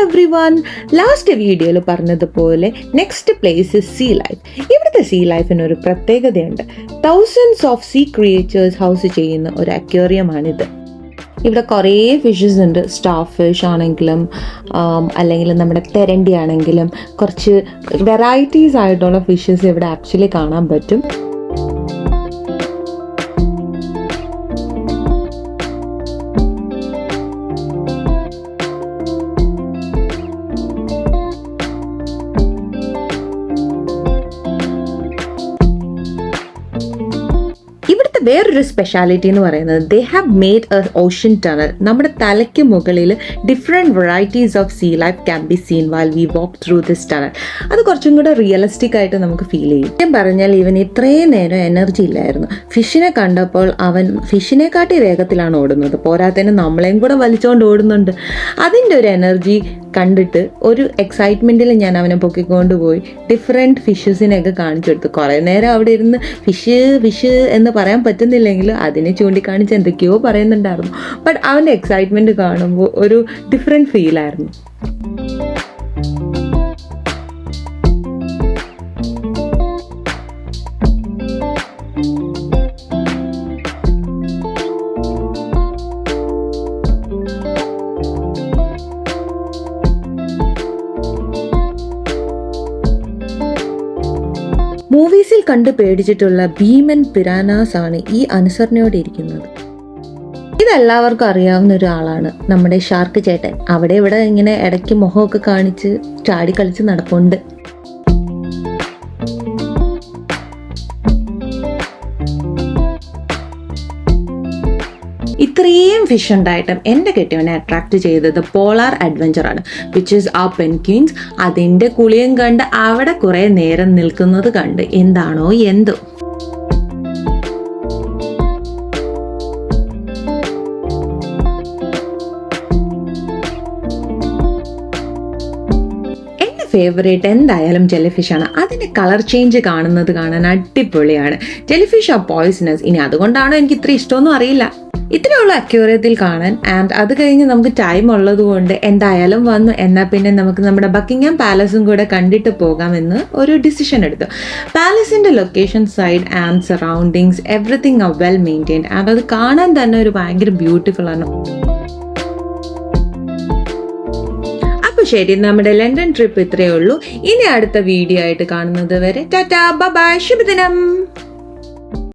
Everyone, last വീഡിയോയിൽ പറഞ്ഞതുപോലെ next place is sea life. ഇവിടുത്തെ സീ ലൈഫിന് ഒരു പ്രത്യേകതയുണ്ട്. Thousands of sea creatures house ചെയ്യുന്ന ഒരു അക്വേറിയമാണിത്. ഇവിടെ കുറേ ഫിഷസ് ഉണ്ട്. സ്റ്റാർ ഫിഷ് ആണെങ്കിലും അല്ലെങ്കിൽ നമ്മുടെ തെരണ്ടി ആണെങ്കിലും കുറച്ച് വെറൈറ്റീസ് ആയിട്ടുള്ള ഫിഷസ് ഇവിടെ ആക്ച്വലി കാണാൻ പറ്റും. വേറൊരു സ്പെഷ്യാലിറ്റി എന്ന് പറയുന്നത് they have made A ocean tunnel. നമ്മുടെ തലയ്ക്ക് മുകളിൽ different varieties of sea life can be seen while we walk through this tunnel. അത് കുറച്ചും കൂടെ റിയലിസ്റ്റിക് ആയിട്ട് നമുക്ക് ഫീൽ ചെയ്യും. സത്യം പറഞ്ഞാൽ ഇവന് ഇത്രയും നേരം എനർജി ഇല്ലായിരുന്നു. ഫിഷിനെ കണ്ടപ്പോൾ അവൻ ഫിഷിനെക്കാട്ടി വേഗത്തിലാണ് ഓടുന്നത്. പോരാത്തതിന് നമ്മളെയും കൂടെ വലിച്ചുകൊണ്ട് ഓടുന്നുണ്ട്. അതിൻ്റെ ഒരു എനർജി കണ്ടിട്ട് ഒരു എക്സൈറ്റ്മെൻറ്റിൽ ഞാൻ അവനെ പൊക്കിക്കൊണ്ട് പോയി ഡിഫറെൻറ്റ് ഫിഷസിനെയൊക്കെ കാണിച്ചു കൊടുത്തു. കുറേ നേരം അവിടെ ഇരുന്ന് ഫിഷ് എന്ന് പറയാൻ പറ്റുന്നില്ലെങ്കിൽ അതിനെ ചൂണ്ടിക്കാണിച്ച് എന്തൊക്കെയോ പറയുന്നുണ്ടായിരുന്നു. ബട്ട് അവൻ്റെ എക്സൈറ്റ്മെൻറ്റ് കാണുമ്പോൾ ഒരു ഡിഫറെൻറ്റ് ഫീലായിരുന്നു. മൂവീസിൽ കണ്ട് പേടിച്ചിട്ടുള്ള ഭീമൻ പിരാനാസ് ആണ് ഈ അനുസരണയോടെ ഇരിക്കുന്നത്. ഇതെല്ലാവർക്കും അറിയാവുന്ന ഒരാളാണ് നമ്മുടെ ഷാർക്ക് ചേട്ടൻ. അവിടെ ഇവിടെ ഇങ്ങനെ ഇടയ്ക്ക് മുഖമൊക്കെ കാണിച്ച് ചാടിക്കളിച്ച് നടപ്പുണ്ട്. ഇത്രയും ഫിഷ് ഉണ്ടായിട്ടും എൻ്റെ കെട്ടിയവനെ അട്രാക്ട് ചെയ്തത് പോളാർ അഡ്വഞ്ചർ ആണ്, വിച്ച് ഈസ് ആ പെൻക്വീൻസ്. അതിൻ്റെ കുളിയും കണ്ട് അവിടെ കുറേ നേരം നിൽക്കുന്നത് കണ്ട് എന്താണോ എന്തോ. ഫേവറേറ്റ് എന്തായാലും ജെല്ലിഫിഷാണ്. അതിൻ്റെ കളർ ചേഞ്ച് കാണാൻ അടിപൊളിയാണ്. ജെല്ലിഫിഷ് ആ പോയ്സണസ്. ഇനി അതുകൊണ്ടാണോ എനിക്ക് ഇത്ര ഇഷ്ടമൊന്നും അറിയില്ല. ഇത്രയുള്ള അക്വേറിയത്തിൽ കാണാൻ. ആൻഡ് അത് കഴിഞ്ഞ് നമുക്ക് ടൈം ഉള്ളത് കൊണ്ട് എന്തായാലും വന്നു. എന്നാൽ പിന്നെ നമുക്ക് നമ്മുടെ ബക്കിംഗ്ഹാം പാലസും കൂടെ കണ്ടിട്ട് പോകാമെന്ന് ഒരു ഡിസിഷൻ എടുത്തു. പാലസിൻ്റെ location, side and surroundings everything are well maintained. And അത് കാണാൻ തന്നെ ഒരു ഭയങ്കര ബ്യൂട്ടിഫുൾ ആണ്. ശരി, നമ്മുടെ ലണ്ടൻ ട്രിപ്പ് ഇത്രയേ ഉള്ളൂ. ഇനി അടുത്ത വീഡിയോ ആയിട്ട് കാണുന്നത് വരെ ടാറ്റാ, ബൈ ബൈ, ശുഭദിനം.